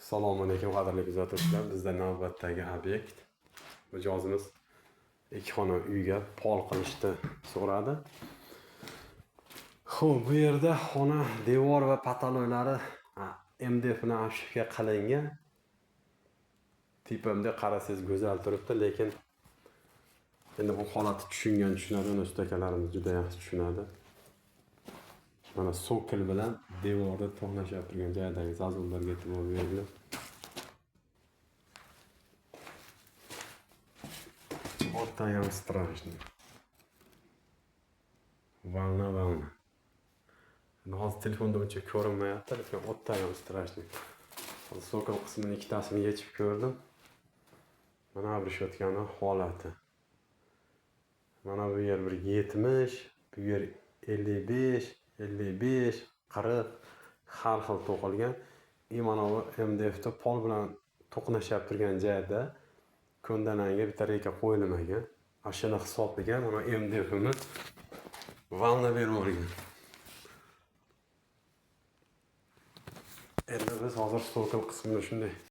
Assalomu alaykum qadrli kuzatuvchilar. Bizda navbatdagi obyekt. Mijozimiz ikki xona uyga pol qilishni so'radi. Xo'p, bu yerda xona devor va patolonlari MDF bilan ashufga qilingan. Tipimda qarasangiz go'zal turibdi, lekin endi bu holatni tushunadi, uni ustakalarimiz juda yaxshi tushunadi. Mana sokil bilan devorda to'qnashib turgan joydagi zazullarga e'tibor beringlar. Вот там страшно. Волна. Hozir telefonda uncha ko'rinmayapti, lekin o'tda ham strashniy. Hozir sokil qismini ikkitasini yechib ko'rdim. Mana avrishayotgani holati. Mana bu yer bir 70, bu yer 55, 40 har xil to'qilgan. Mana bu MDFda pol bilan to'qnashib turgan joyda ko'ndananga bitta reka qo'yilmagan. Ashuna hisobiga mana MDFni valna berib o'rgan. Endi biz hozir sokil qismini shunday